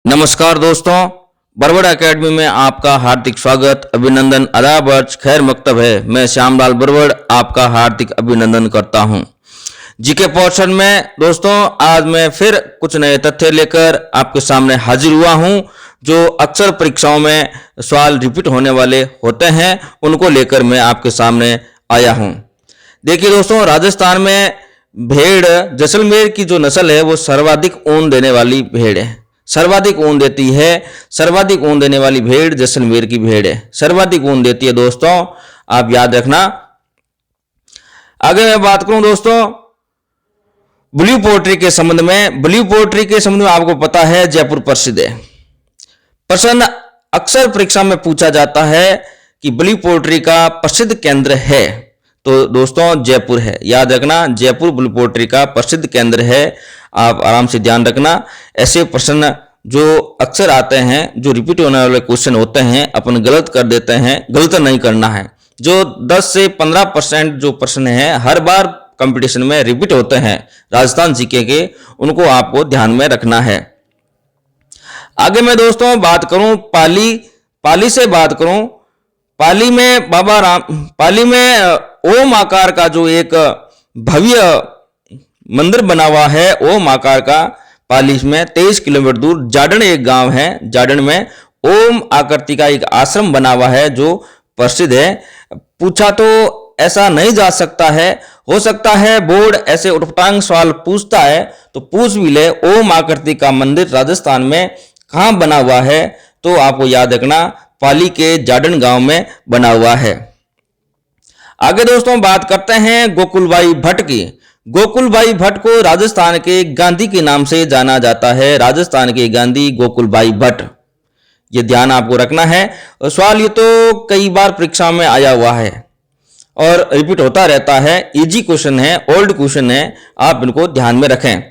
नमस्कार दोस्तों, बरबड़ एकेडमी में आपका हार्दिक स्वागत, अभिनंदन, आदाब, अर्ज, खैर मकतब है। मैं श्यामलाल बरबड़ आपका हार्दिक अभिनंदन करता हूं। जीके पोर्शन में दोस्तों आज मैं फिर कुछ नए तथ्य लेकर आपके सामने हाजिर हुआ हूं, जो अक्सर परीक्षाओं में सवाल रिपीट होने वाले होते हैं, उनको लेकर मैं आपके सामने आया हूं। देखिए दोस्तों, राजस्थान में भेड़ जैसलमेर की जो नस्ल है वो सर्वाधिक ऊन देने वाली भेड़ है। सर्वाधिक ऊन देती है, सर्वाधिक ऊन देने वाली भेड़ जैसलमेर की भेड़ है। सर्वाधिक ऊन देती है दोस्तों, आप याद रखना। आगे मैं बात करूं दोस्तों ब्लू पोल्ट्री के संबंध में। ब्लू पोल्ट्री के संबंध में आपको पता है जयपुर प्रसिद्ध है। प्रश्न अक्सर परीक्षा में पूछा जाता है कि ब्लू पोल्ट्री का प्रसिद्ध केंद्र है, तो दोस्तों जयपुर है। याद रखना, जयपुर ब्लू पोल्ट्री का प्रसिद्ध केंद्र है। आप आराम से ध्यान रखना। ऐसे प्रश्न जो अक्सर आते हैं, जो रिपीट होने वाले क्वेश्चन होते हैं, अपन गलत कर देते हैं, गलत नहीं करना है। जो 10 से 15% जो प्रश्न है हर बार कंपटीशन में रिपीट होते हैं राजस्थान जीके के, उनको आपको ध्यान में रखना है। आगे मैं दोस्तों बात करूं पाली से बात करूं। पाली में ओम आकार का जो एक भव्य मंदिर बना हुआ है, ओम आकार का, पाली में 23 किलोमीटर दूर जाडन एक गांव है, जाडन में ओम आकृति का एक आश्रम बना हुआ है जो प्रसिद्ध है। पूछा तो ऐसा नहीं जा सकता है, हो सकता है बोर्ड ऐसे उटपटांग सवाल पूछता है तो पूछ भी ले, ओम आकृति का मंदिर राजस्थान में कहां बना हुआ है, तो आपको याद रखना पाली के जाडन गांव में बना हुआ है। आगे दोस्तों बात करते हैं गोकुलबाई भट्ट की। गोकुलबाई भट्ट को राजस्थान के गांधी के नाम से जाना जाता है। राजस्थान के गांधी गोकुलबाई भट्ट, ये ध्यान आपको रखना है। सवाल ये तो कई बार परीक्षा में आया हुआ है और रिपीट होता रहता है। इजी क्वेश्चन है, ओल्ड क्वेश्चन है, आप इनको ध्यान में रखें।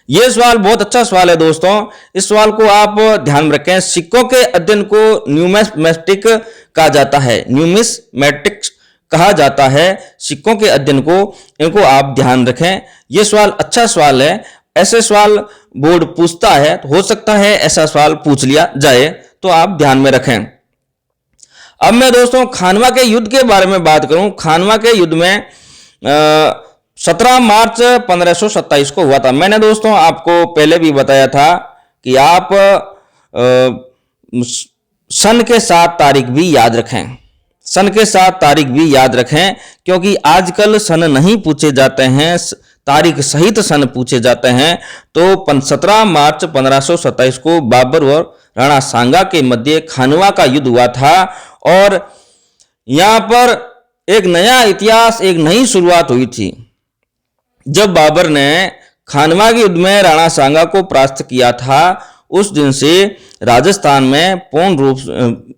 यह सवाल बहुत अच्छा सवाल है दोस्तों, इस सवाल को आप ध्यान में रखें। सिक्कों के अध्ययन को न्यूमिस्मेटिक कहा जाता है, न्यूमिस्मेटिक्स कहा जाता है सिक्कों के अध्ययन को, इनको आप ध्यान रखें। यह सवाल अच्छा सवाल है, ऐसे सवाल बोर्ड पूछता है, तो हो सकता है ऐसा सवाल पूछ लिया जाए, तो आप ध्यान में रखें। अब मैं दोस्तों खानवा के युद्ध के बारे में बात करूं। खानवा के युद्ध में 17 मार्च 1527 को हुआ था। मैंने दोस्तों आपको पहले भी बताया था कि आप सन के साथ तारीख भी याद रखें, सन के साथ तारीख भी याद रखें, क्योंकि आजकल सन नहीं पूछे जाते हैं, तारीख सहित सन पूछे जाते हैं। तो 17 मार्च 1527 को बाबर और राणा सांगा के मध्य खानवा का युद्ध हुआ था और यहां पर एक नया इतिहास, एक नई शुरुआत हुई थी। जब बाबर ने खानवा के युद्ध में राणा सांगा को परास्त किया था, उस दिन से राजस्थान में पूर्ण रूप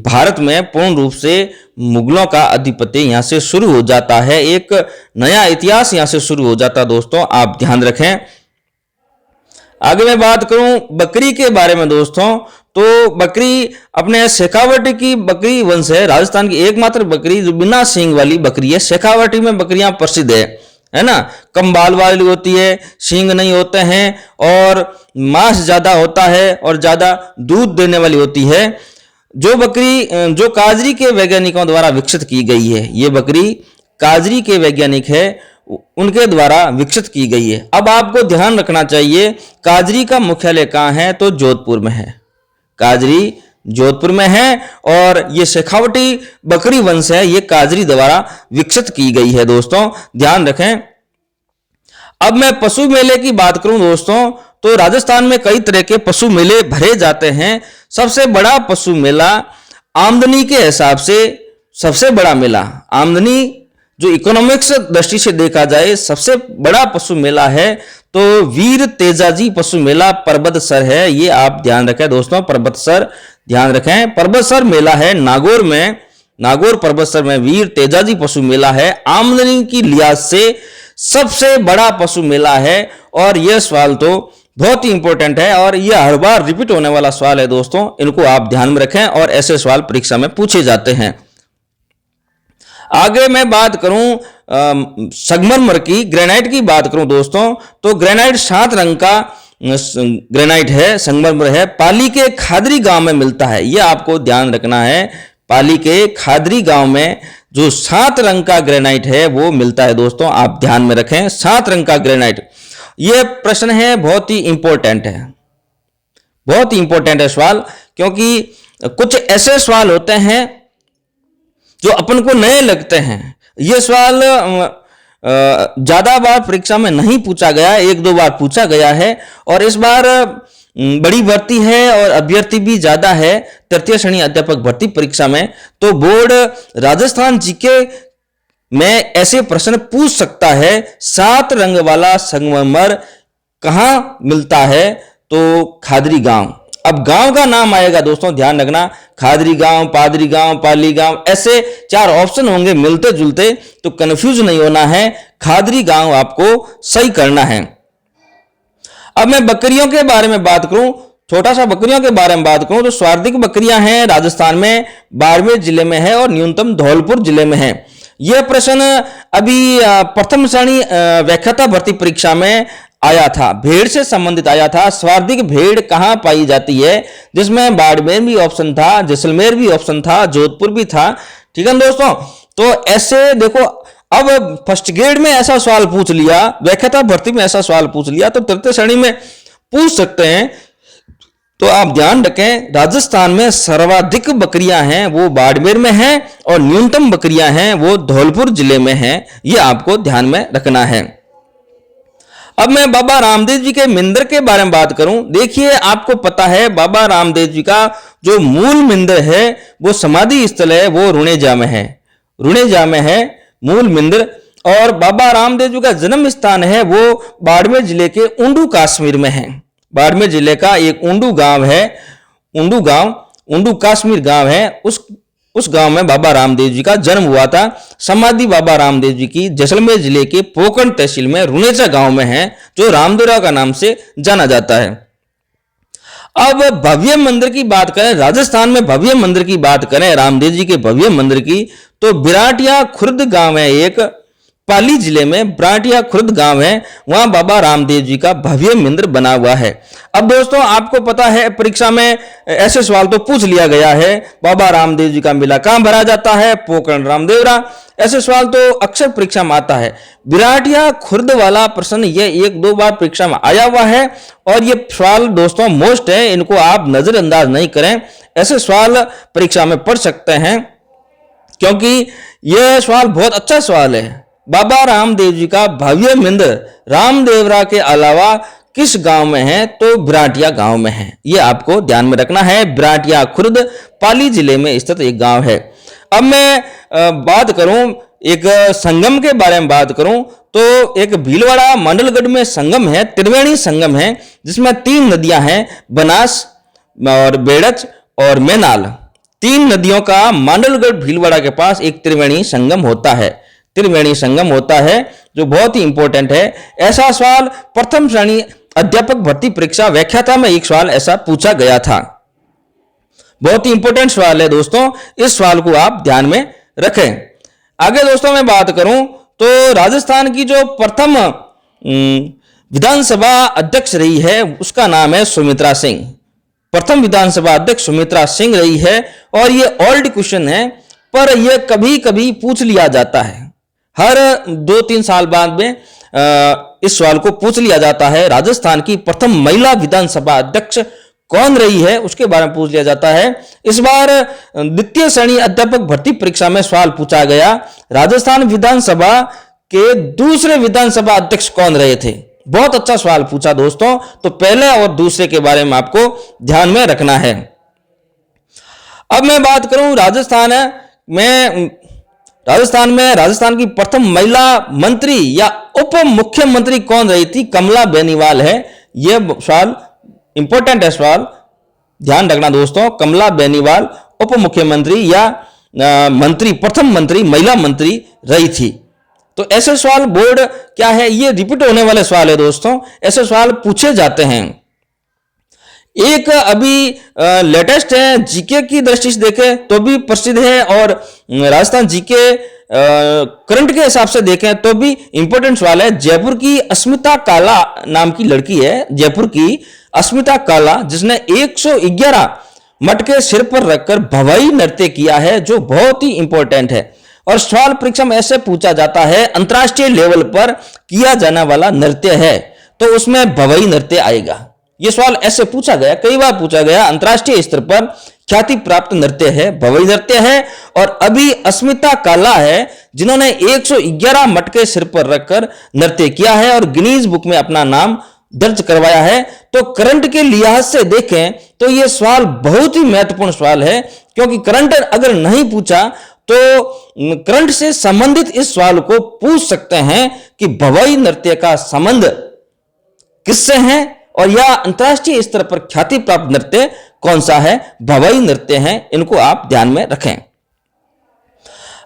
भारत में पूर्ण रूप से मुगलों का आधिपत्य यहां से शुरू हो जाता है। एक नया इतिहास यहां से शुरू हो जाता है दोस्तों, आप ध्यान रखें। आगे मैं बात करूं बकरी के बारे में दोस्तों, तो बकरी अपने शेखावटी की बकरी वंश है। राजस्थान की एकमात्र बकरी जो बिना सींग वाली बकरी है। शेखावटी में बकरियां प्रसिद्ध है ना, कम बाल वाली होती है, सींग नहीं होते हैं और मांस ज्यादा होता है और ज्यादा दूध देने वाली होती है। जो बकरी जो काजरी के वैज्ञानिकों द्वारा विकसित की गई है, ये बकरी काजरी के वैज्ञानिक है, उनके द्वारा विकसित की गई है। अब आपको ध्यान रखना चाहिए काजरी का मुख्यालय कहाँ है, तो जोधपुर में है। काजरी जोधपुर में है और ये शेखावटी बकरी वंश है, ये काजरी द्वारा विकसित की गई है दोस्तों, ध्यान रखें। अब मैं पशु मेले की बात करूं दोस्तों, तो राजस्थान में कई तरह के पशु मेले भरे जाते हैं। सबसे बड़ा पशु मेला आमदनी के हिसाब से, सबसे बड़ा मेला आमदनी जो इकोनॉमिक्स दृष्टि से देखा जाए सबसे बड़ा पशु मेला है, तो वीर तेजाजी पशु मेला परबतसर है। ये आप ध्यान रखें दोस्तों, परबतसर ध्यान रखें। परबतसर मेला है नागौर में, नागौर परबतसर में वीर तेजाजी पशु मेला है। आमदनी की लिहाज से सबसे बड़ा पशु मेला है और यह सवाल तो बहुत ही इंपॉर्टेंट है और यह हर बार रिपीट होने वाला सवाल है दोस्तों, इनको आप ध्यान में रखें और ऐसे सवाल परीक्षा में पूछे जाते हैं। आगे मैं बात करूं संगमरमर की, ग्रेनाइट की बात करूं दोस्तों, तो ग्रेनाइट 7 रंग का ग्रेनाइट है, संगमरमर है, पाली के खादरी गांव में मिलता है। यह आपको ध्यान रखना है, पाली के खादरी गांव में जो 7 रंग का ग्रेनाइट है वो मिलता है। दोस्तों आप ध्यान में रखें, 7 रंग का ग्रेनाइट। यह प्रश्न है बहुत ही इंपॉर्टेंट है, बहुत ही इंपॉर्टेंट है सवाल, क्योंकि कुछ ऐसे सवाल होते हैं जो अपन को नए लगते हैं। यह सवाल ज्यादा बार परीक्षा में नहीं पूछा गया, 1-2 बार पूछा गया है, और इस बार बड़ी भर्ती है और अभ्यर्थी भी ज्यादा है तृतीय श्रेणी अध्यापक भर्ती परीक्षा में। तो बोर्ड राजस्थान जीके में ऐसे प्रश्न पूछ सकता है, 7 रंग वाला संगमरमर कहां मिलता है? तो खादरी गांव। अब गांव का नाम आएगा दोस्तों, ध्यान रखना, खादरी गांव, पादरी गांव, पाली गांव, ऐसे 4 ऑप्शन होंगे मिलते जुलते, तो कंफ्यूज नहीं होना है, खादरी गांव आपको सही करना है। अब मैं बकरियों के बारे में बात करूं, छोटा सा बकरियों के बारे में बात करूं, तो स्वार्थिक बकरियां हैं राजस्थान में, बाड़मेर जिले में है और न्यूनतम धौलपुर जिले में है। यह प्रश्न अभी प्रथम श्रेणी व्याख्याता भर्ती परीक्षा में आया था, भेड़ से संबंधित आया था। स्वार्थिक भेड़ कहां पाई जाती है, जिसमें बाड़मेर भी ऑप्शन था, जैसलमेर भी ऑप्शन था, जोधपुर भी था। ठीक है दोस्तों, तो ऐसे देखो, अब फर्स्ट ग्रेड में ऐसा सवाल पूछ लिया, व्याख्याता भर्ती में ऐसा सवाल पूछ लिया, तो तृतीय श्रेणी में पूछ सकते हैं। तो आप ध्यान रखें, राजस्थान में सर्वाधिक बकरियां हैं वो बाड़मेर में हैं, और न्यूनतम बकरियां हैं वो धौलपुर जिले में हैं। ये आपको ध्यान में रखना है। अब मैं बाबा रामदेव जी के मंदिर के बारे में बात करूं, देखिए आपको पता है बाबा रामदेव जी का जो मूल मंदिर है, वो समाधि स्थल है, वो रुणेजा में है, रुणेजा में है मूल मंदिर। और बाबा रामदेव जी का जन्म स्थान है वो बाड़मेर जिले के ऊंडू कश्मीर में है। बाड़मेर जिले का एक ऊंडू गांव है, ऊंडू गांव, ऊंडू कश्मीर गांव है, उस गांव में बाबा रामदेव जी का जन्म हुआ था। समाधि बाबा रामदेव जी की जैसलमेर जिले के पोकरण तहसील में रुणेजा गांव में है, जो रामदेवरा का नाम से जाना जाता है। अब भव्य मंदिर की बात करें, राजस्थान में भव्य मंदिर की बात करें, रामदेव जी के भव्य मंदिर की, तो बिराटिया खुर्द गांव है एक, पाली जिले में बिराटिया खुर्द गांव है, वहां बाबा रामदेव जी का भव्य मंदिर बना हुआ है। अब दोस्तों आपको पता है परीक्षा में ऐसे सवाल तो पूछ लिया गया है, बाबा रामदेव जी का मेला कहां भरा जाता है? पोकरण रामदेवरा। ऐसे सवाल तो अक्सर परीक्षा में आता है। बिराटिया खुर्द वाला प्रश्न ये 1-2 बार परीक्षा में आया हुआ है, और ये सवाल दोस्तों मोस्ट है, इनको आप नजरअंदाज नहीं करें। ऐसे सवाल परीक्षा में पढ़ सकते हैं, क्योंकि यह सवाल बहुत अच्छा सवाल है। बाबा रामदेव जी का भव्य मंदिर रामदेवरा के अलावा किस गांव में है? तो बिराटिया गांव में है। यह आपको ध्यान में रखना है। बिराटिया खुर्द पाली जिले में स्थित एक गांव है। अब मैं बात करूं, एक संगम के बारे में बात करूं, तो एक भीलवाड़ा मंडलगढ़ में संगम है, त्रिवेणी संगम है, जिसमें 3 नदियां हैं, बनास और बेड़च और मैनाल। 3 नदियों का मंडलगढ़ भीलवाड़ा के पास एक त्रिवेणी संगम होता है, त्रिवेणी संगम होता है, जो बहुत ही इंपॉर्टेंट है। ऐसा सवाल प्रथम श्रेणी अध्यापक भर्ती परीक्षा व्याख्याता में एक सवाल ऐसा पूछा गया था। बहुत ही इंपॉर्टेंट सवाल है दोस्तों, इस सवाल को आप ध्यान में रखें। आगे दोस्तों मैं बात करूं, तो राजस्थान की जो प्रथम विधानसभा अध्यक्ष रही है, उसका नाम है सुमित्रा सिंह। प्रथम विधानसभा अध्यक्ष सुमित्रा सिंह रही है, और ये ओल्ड क्वेश्चन है, पर यह कभी कभी पूछ लिया जाता है। हर 2-3 साल बाद में इस सवाल को पूछ लिया जाता है। राजस्थान की प्रथम महिला विधानसभा अध्यक्ष कौन रही है, उसके बारे में पूछ लिया जाता है। इस बार द्वितीय श्रेणी अध्यापक भर्ती परीक्षा में सवाल पूछा गया, राजस्थान विधानसभा के दूसरे विधानसभा अध्यक्ष कौन रहे थे? बहुत अच्छा सवाल पूछा दोस्तों, तो पहले और दूसरे के बारे में आपको ध्यान में रखना है। अब मैं बात करूं राजस्थान की प्रथम महिला मंत्री या उप मुख्यमंत्री कौन रही थी? कमला बेनीवाल है। यह सवाल इंपॉर्टेंट है, सवाल ध्यान रखना दोस्तों। कमला बेनीवाल उप मुख्यमंत्री या मंत्री, प्रथम मंत्री, महिला मंत्री रही थी। तो ऐसे सवाल बोर्ड क्या है, ये रिपीट होने वाले सवाल है दोस्तों, ऐसे सवाल पूछे जाते हैं। एक अभी लेटेस्ट है, जीके की दृष्टि से देखें तो भी प्रसिद्ध है, और राजस्थान जीके करंट के हिसाब से देखें तो भी इंपॉर्टेंट सवाल है। जयपुर की अस्मिता काला नाम की लड़की है, जयपुर की अस्मिता काला, जिसने 111 मटके सिर पर रखकर भवाई नृत्य किया है, जो बहुत ही इंपॉर्टेंट है। और सवाल परीक्षा में ऐसे पूछा जाता है, अंतरराष्ट्रीय लेवल पर किया जाने वाला नृत्य है, तो उसमें भवाई नृत्य आएगा। यह सवाल ऐसे पूछा गया, कई बार पूछा गया। अंतरराष्ट्रीय स्तर पर ख्याति प्राप्त नृत्य है, भवाई नृत्य है। और अभी अस्मिता काला है जिन्होंने 111 मटके सिर पर रखकर नृत्य किया है और गिनीज बुक में अपना नाम दर्ज करवाया है। तो करंट के लिहाज से देखें तो यह सवाल बहुत ही महत्वपूर्ण सवाल है, क्योंकि करंट अगर नहीं पूछा तो करंट से संबंधित इस सवाल को पूछ सकते हैं कि भवाई नृत्य का संबंध किससे है और यह अंतरराष्ट्रीय स्तर पर ख्याति प्राप्त नृत्य कौन सा है, भवाई नृत्य है। इनको आप ध्यान में रखें।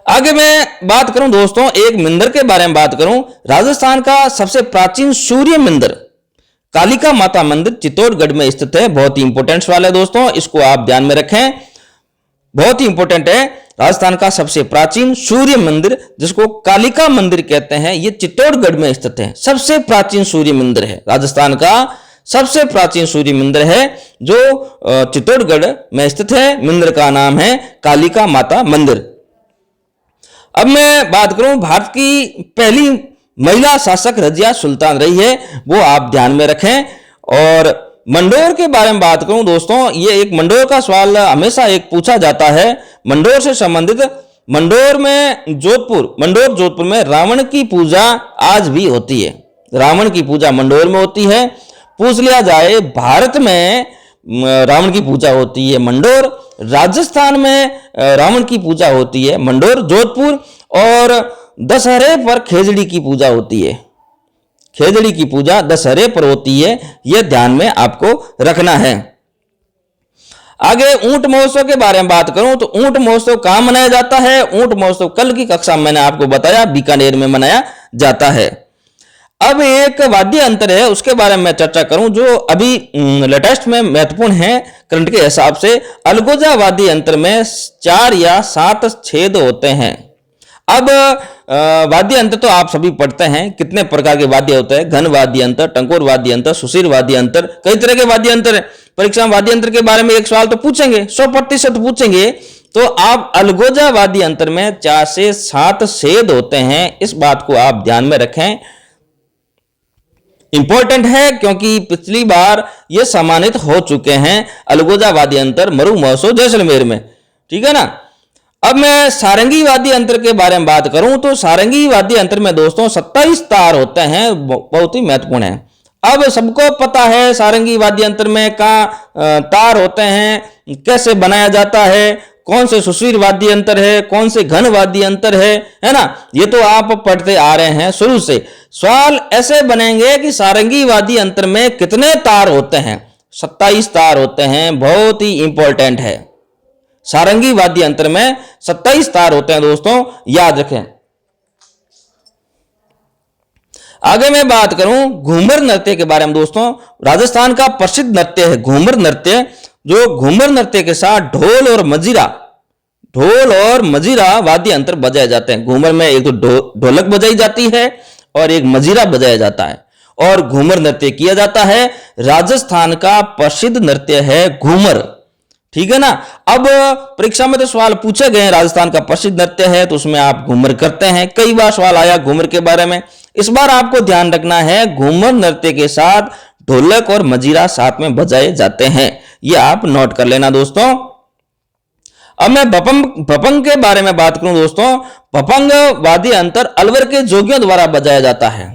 आगे मैं बात करूं दोस्तों, एक मंदिर के बारे में बात करूं। राजस्थान का सबसे प्राचीन सूर्य मंदिर कालिका माता मंदिर चित्तौड़गढ़ में स्थित है। बहुत ही इंपॉर्टेंट सवाल है दोस्तों, इसको आप ध्यान में रखें, बहुत ही इंपॉर्टेंट है। राजस्थान का सबसे प्राचीन सूर्य मंदिर, जिसको कालिका मंदिर कहते हैं, यह चित्तौड़गढ़ में स्थित है। सबसे प्राचीन सूर्य मंदिर है, राजस्थान का सबसे प्राचीन सूर्य मंदिर है, जो चित्तौड़गढ़ में स्थित है। मंदिर का नाम है कालिका माता मंदिर। अब मैं बात करूं, भारत की पहली महिला शासक रजिया सुल्तान रही है, वो आप ध्यान में रखें। और मंडोर के बारे में बात करूं दोस्तों, ये एक मंडोर का सवाल हमेशा एक पूछा जाता है। मंडोर से संबंधित, मंडोर जोधपुर में रावण की पूजा आज भी होती है। रावण की पूजा मंडोर में होती है। पूछ लिया जाए, भारत में रावण की पूजा होती है मंडोर, राजस्थान में रावण की पूजा होती है मंडोर जोधपुर, और दशहरे पर खेजड़ी की पूजा होती है। खेजड़ी की पूजा दशहरे पर होती है, यह ध्यान में आपको रखना है। आगे ऊंट महोत्सव के बारे में बात करूं तो ऊंट महोत्सव कहां मनाया जाता है? ऊंट महोत्सव कल की कक्षा में मैंने आपको बताया, बीकानेर में मनाया जाता है। अब एक वाद्य अंतर है, उसके बारे में मैं चर्चा करूं जो अभी लेटेस्ट में महत्वपूर्ण है करंट के हिसाब से। अलगोजा वाद्य अंतर में 4 या 7 छेद होते हैं। अब वाद्य अंतर तो आप सभी पढ़ते हैं, कितने प्रकार के वाद्य होते हैं, घन वाद्य अंतर, टंकोर वाद्य अंतर, सुशीर वाद्य अंतर, कई तरह के वाद्य अंतर है। परीक्षा में वाद्य अंतर के बारे में एक सवाल तो पूछेंगे, 100% पूछेंगे। तो आप अलगोजा वाद्य अंतर में 4 से 7 छेद होते हैं, इस बात को आप ध्यान में रखें। इंपॉर्टेंट है, क्योंकि पिछली बार ये सम्मानित हो चुके हैं अलगोजा वाद्य अंतर मरु महोत्सव जैसलमेर में, ठीक है ना। अब मैं सारंगी वाद्य अंतर के बारे में बात करूं तो सारंगी वाद्य अंतर में दोस्तों 27 तार होते हैं, बहुत ही महत्वपूर्ण है। अब सबको पता है सारंगी वाद्य अंतर में कहां तार होते हैं, कैसे बनाया जाता है, कौन से सुशीर वाद्य अंतर है, कौन से घन वाद्य अंतर है ना। ये तो आप पढ़ते आ रहे हैं शुरू से। सवाल ऐसे बनेंगे कि सारंगी वाद्य अंतर में कितने तार होते हैं? 27 तार होते हैं, बहुत ही इंपॉर्टेंट है। सारंगी वाद्य अंतर में 27 तार होते हैं दोस्तों, याद रखें। आगे मैं बात करूं घूमर नृत्य के बारे में दोस्तों, राजस्थान का प्रसिद्ध नृत्य है घूमर नृत्य, जो घूमर नृत्य के साथ ढोल और मजीरा वाद्य अंतर बजाए जाते हैं। घूमर में एक तो ढोलक बजाई जाती है और एक मजीरा बजाया जाता है और घूमर नृत्य किया जाता है। राजस्थान का प्रसिद्ध नृत्य है घूमर, ठीक है ना। अब परीक्षा में तो सवाल पूछे गए, राजस्थान का प्रसिद्ध नृत्य है तो उसमें आप घूमर करते हैं, कई बार सवाल आया घूमर के बारे में। इस बार आपको ध्यान रखना है, घूमर नृत्य के साथ ढोलक और मजीरा साथ में बजाए जाते हैं, ये आप नोट कर लेना दोस्तों। अब मैं भपंग के बारे में बात करूं दोस्तों, भपंग वाद्य अंतर अलवर के जोगियों द्वारा बजाया जाता है।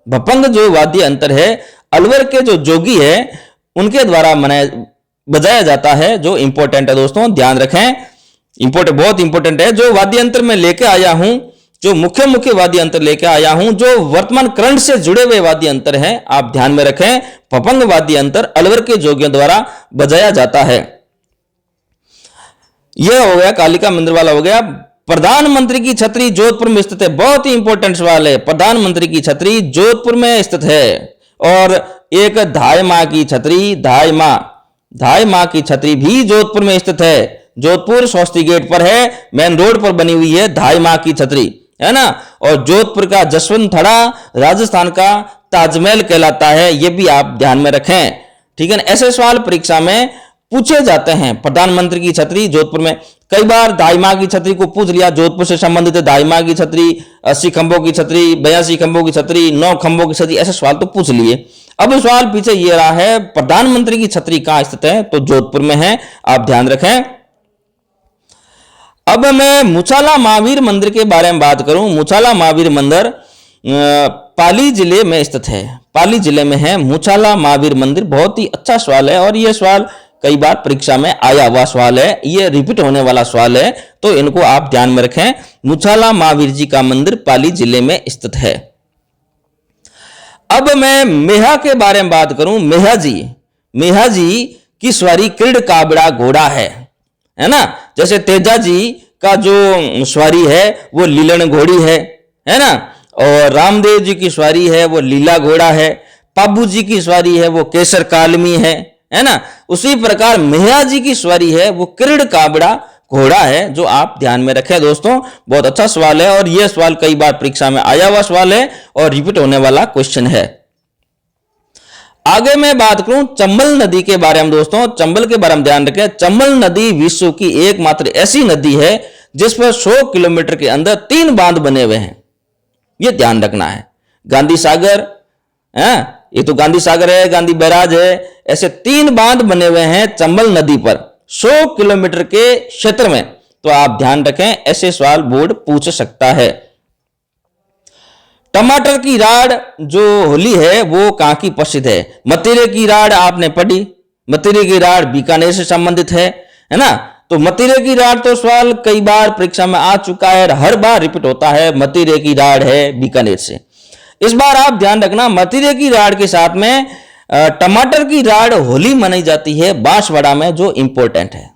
भपंग जो वाद्य अंतर है अलवर के जो जोगी है उनके द्वारा बजाया जाता है, जो इंपॉर्टेंट है दोस्तों, ध्यान रखें, बहुत इंपॉर्टेंट है। जो वाद्य अंतर में लेके आया हूं, जो मुख्य वाद्य अंतर लेके आया हूं, जो वर्तमान करंट से जुड़े हुए वाद्य अंतर हैं, आप ध्यान में रखें। भपंग वाद्य अंतर अलवर के जोगियों द्वारा बजाया जाता है। यह हो गया कालिका मंदिर वाला हो गया। प्रधानमंत्री की छतरी जोधपुर में स्थित है, बहुत ही इंपॉर्टेंट सवाल है। प्रधानमंत्री की छतरी जोधपुर में स्थित है। और एक धाय मां की छतरी, धाय मां की छतरी भी जोधपुर में स्थित है। जोधपुर शौस्ती गेट पर है, मेन रोड पर बनी हुई है 2.5 माह की छतरी, है ना। और जोधपुर का जसवंत थड़ा राजस्थान का ताजमहल कहलाता है, ये भी आप ध्यान में रखें, ठीक है ना। ऐसे सवाल परीक्षा में पूछे जाते हैं। प्रधानमंत्री की छतरी जोधपुर में, कई बार 2.5 माह की छतरी को पूछ लिया, जोधपुर से संबंधित है 2.5 माह की छतरी, 80 खंभों की छतरी, 82 खंभों की छतरी, 9 खंभों की छतरी, ऐसे सवाल तो पूछ लिए। अब सवाल पीछे ये रहा है, प्रधानमंत्री की छतरी कहां स्थित है, तो जोधपुर में है, आप ध्यान रखें। अब मैं मुछाला महावीर मंदिर के बारे में बात करूं। मुछाला महावीर मंदिर पाली जिले में स्थित है, पाली जिले में है मुछाला महावीर मंदिर। बहुत ही अच्छा सवाल है और यह सवाल कई बार परीक्षा में आया हुआ सवाल है, ये रिपीट होने वाला सवाल है, तो इनको आप ध्यान में रखें। मुछाला महावीर जी का मंदिर पाली जिले में स्थित है। अब मैं मेहा के बारे में बात करूं। मेहा जी की सवारी क्रीड काबड़ा घोड़ा है ना। जैसे तेजा जी का जो सवारी है वो लीलन घोड़ी है ना। और रामदेव जी की सवारी है वो लीला घोड़ा है। पाबू जी की सवारी है वो केसर कालमी है ना। उसी प्रकार मेहा जी की सवारी है वो क्रीड काबड़ा घोड़ा है, जो आप ध्यान में रखें दोस्तों। बहुत अच्छा सवाल है और यह सवाल कई बार परीक्षा में आया हुआ सवाल है और रिपीट होने वाला क्वेश्चन है। आगे मैं बात करूं चंबल नदी के बारे में दोस्तों। चंबल के बारे में ध्यान रखें। चंबल नदी विश्व की एकमात्र ऐसी नदी है जिस पर 100 किलोमीटर के अंदर 3 बांध बने हुए हैं, यह ध्यान रखना है। गांधी सागर है, ये तो गांधी सागर है, गांधी बैराज है, ऐसे 3 बांध बने हुए हैं चंबल नदी पर 100 किलोमीटर के क्षेत्र में, तो आप ध्यान रखें, ऐसे सवाल बोर्ड पूछ सकता है। टमाटर की राड़ जो होली है वो कहां की प्रसिद्ध है। मतीरे की राड़ आपने पढ़ी, मतीरे की राड़ बीकानेर से संबंधित है ना। तो मतीरे की राड़ तो सवाल कई बार परीक्षा में आ चुका है, हर बार रिपीट होता है, मतीरे की राड़ है बीकानेर से। इस बार आप ध्यान रखना, मतीरे की राड़ के साथ में टमाटर की राड़ होली मनाई जाती है बांसवाड़ा में, जो इंपॉर्टेंट है,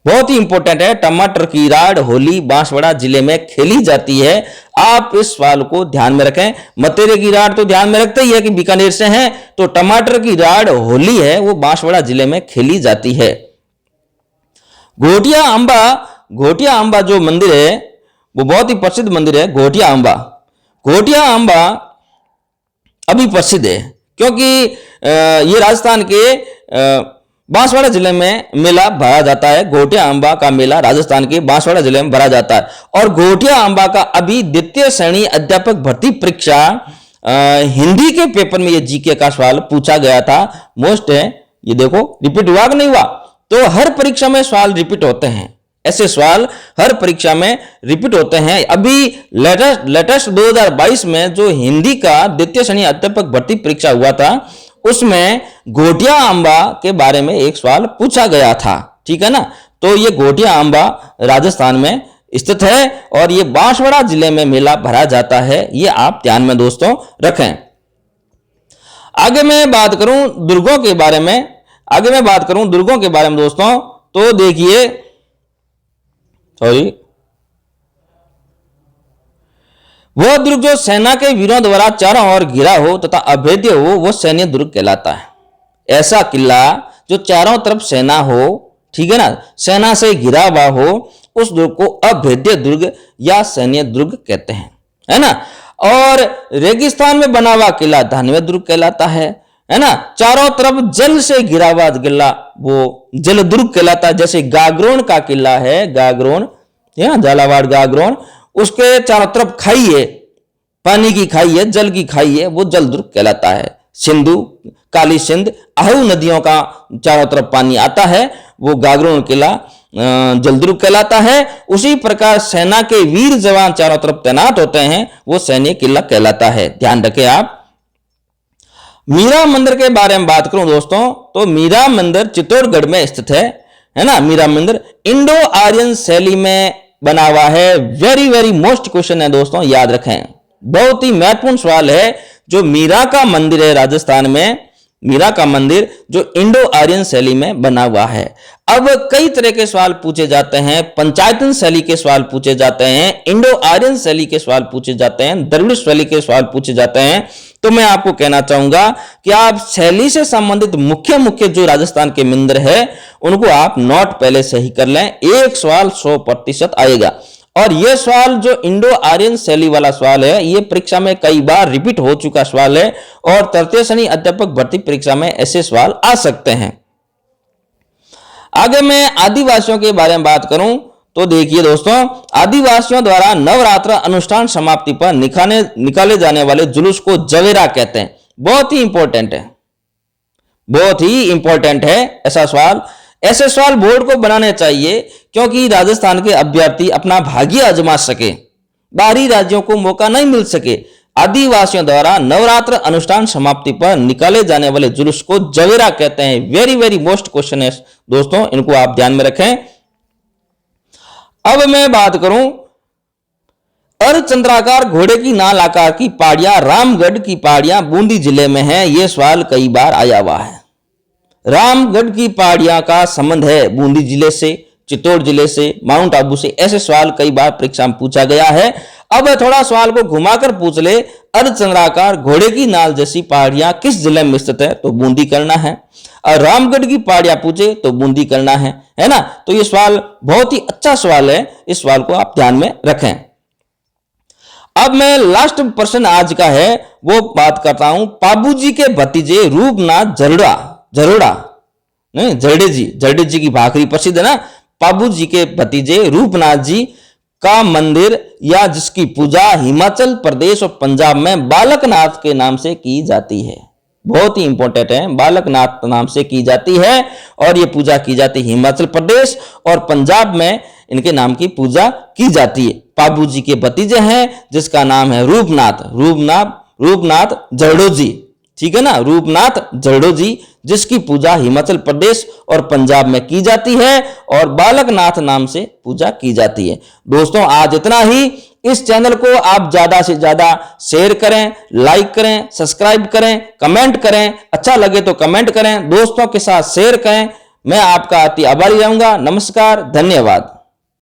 बहुत ही इंपॉर्टेंट है। टमाटर की राड़ होली बांसवाड़ा जिले में खेली जाती है, आप इस सवाल को ध्यान में रखें। मतीरे की राड़ तो ध्यान में रखते ही है कि बीकानेर से है, तो टमाटर की राड़ होली है वो बांसवाड़ा जिले में खेली जाती है। घोटिया अंबा जो मंदिर है वो बहुत ही प्रसिद्ध मंदिर है। घोटिया अंबा अभी प्रसिद्ध है क्योंकि ये राजस्थान के बांसवाड़ा जिले में मेला भरा जाता है। घोटिया अंबा का मेला राजस्थान के बांसवाड़ा जिले में भरा जाता है। और घोटिया अंबा का अभी 2य श्रेणी अध्यापक भर्ती परीक्षा हिंदी के पेपर में ये जीके का सवाल पूछा गया था, मोस्ट है। ये देखो रिपीट हुआ कि नहीं हुआ, तो हर परीक्षा में सवाल रिपीट होते हैं, ऐसे सवाल हर परीक्षा में रिपीट होते हैं। अभी लेटेस्ट 2022 में जो हिंदी का 2य श्रेणी अध्यापक भर्ती परीक्षा हुआ था उसमें घोटिया अंबा के बारे में एक सवाल पूछा गया था, ठीक है ना। तो ये घोटिया अंबा राजस्थान में स्थित है और ये बांसवाड़ा जिले में मेला भरा जाता है, ये आप ध्यान में दोस्तों रखें। आगे मैं बात करूं दुर्गों के बारे में, दोस्तों, तो देखिए, वह दुर्ग जो सेना के वीरों द्वारा चारों ओर घिरा हो तथा अभेद्य हो वो सैन्य दुर्ग कहलाता है। ऐसा किला जो चारों तरफ सेना हो, ठीक है ना, सेना से घिरा हुआ हो, उस दुर्ग को अभेद्य दुर्ग या सैन्य दुर्ग कहते हैं, है ना। और रेगिस्तान में बना हुआ किला धान्य दुर्ग कहलाता है ना। चारों तरफ जल से घिरा हुआ किला वो जल दुर्ग कहलाता है। जैसे गागरोन का किला है, गागरोन, झालावाड़ गागरोन, उसके चारों तरफ खाई है, पानी की खाई है, जल की खाई है, वो जल दुर्ग कहलाता है। सिंधु, काली सिंध, आहू नदियों का चारों तरफ पानी आता है, वो गागरोन किला जलदुर्ग कहलाता है। उसी प्रकार सेना के वीर जवान चारों तरफ तैनात होते हैं, वो सैन्य किला कहलाता है, ध्यान रखें आप। मीरा मंदिर के बारे में बात करूं दोस्तों, तो मीरा मंदिर चित्तौड़गढ़ में स्थित है ना। मीरा मंदिर इंडो आर्यन शैली में बना हुआ है। वेरी वेरी मोस्ट क्वेश्चन है दोस्तों, याद रखें, बहुत ही महत्वपूर्ण सवाल है। जो मीरा का मंदिर है राजस्थान में, मीरा का मंदिर जो इंडो आर्यन शैली में बना हुआ है। अब कई तरह के सवाल पूछे जाते हैं, पंचायतन शैली के सवाल पूछे जाते हैं, इंडो आर्यन शैली के सवाल पूछे जाते हैं, द्रविड़ शैली के सवाल पूछे जाते हैं। तो मैं आपको कहना चाहूंगा कि आप शैली से संबंधित मुख्य मुख्य जो राजस्थान के मंदिर है उनको आप नोट पहले से ही कर लें। एक सवाल 100% आएगा। और यह सवाल जो इंडो आर्यन शैली वाला सवाल है, यह परीक्षा में कई बार रिपीट हो चुका सवाल है और तृतीय श्रेणी अध्यापक भर्ती परीक्षा में ऐसे सवाल आ सकते हैं। आगे मैं आदिवासियों के बारे में बात करूं तो देखिए दोस्तों, आदिवासियों द्वारा नवरात्र अनुष्ठान समाप्ति पर निकाले जाने वाले जुलूस को जवेरा कहते हैं। बहुत ही इंपॉर्टेंट है, बहुत ही इंपॉर्टेंट है ऐसा सवाल। ऐसे सवाल बोर्ड को बनाने चाहिए क्योंकि राजस्थान के अभ्यर्थी अपना भाग्य आजमा सके, बाहरी राज्यों को मौका नहीं मिल सके। आदिवासियों द्वारा नवरात्र अनुष्ठान समाप्ति पर निकाले जाने वाले जुलूस को जवेरा कहते हैं। वेरी वेरी मोस्ट क्वेश्चन है दोस्तों, इनको आप ध्यान में रखें। अब मैं बात करूं अर्धचंद्राकार घोड़े की नाल आकार की पहाड़ियां रामगढ़ की पहाड़ियां बूंदी जिले में हैं। यह सवाल कई बार आया हुआ है। रामगढ़ की पहाड़ियां का संबंध है बूंदी जिले से, चित्तौड़ जिले से, माउंट आबू से। ऐसे सवाल कई बार परीक्षा में पूछा गया है। अब थोड़ा सवाल को घुमाकर पूछ ले, अर्धचंद्राकार घोड़े की नाल जैसी पहाड़ियां किस जिले में स्थित है, तो बूंदी करना है। और रामगढ़ की पहाड़ियां पूछे तो बूंदी करना है ना। तो ये सवाल बहुत ही अच्छा सवाल है, इस सवाल को आप ध्यान में रखें। अब मैं लास्ट प्रश्न आज का है वो बात करता हूं। पाबूजी के भतीजे रूपनाथ जरड़े जी की भाखरी प्रसिद्ध है ना। पाबूजी के भतीजे रूपनाथ जी का मंदिर या जिसकी पूजा हिमाचल प्रदेश और पंजाब में बालकनाथ के नाम से की जाती है। बहुत ही इंपॉर्टेंट है, बालकनाथ नाम से की जाती है और ये पूजा की जाती है हिमाचल प्रदेश और पंजाब में इनके नाम की पूजा की जाती है। पाबूजी के भतीजे हैं जिसका नाम है रूपनाथ जरड़ो जी, ठीक है ना, रूपनाथ जरड़ो जी, जिसकी पूजा हिमाचल प्रदेश और पंजाब में की जाती है और बालकनाथ नाम से पूजा की जाती है। दोस्तों आज इतना ही। इस चैनल को आप ज्यादा से ज्यादा शेयर करें, लाइक करें, सब्सक्राइब करें, कमेंट करें। अच्छा लगे तो कमेंट करें, दोस्तों के साथ शेयर करें। मैं आपका अति आभारी रहूंगा। नमस्कार, धन्यवाद।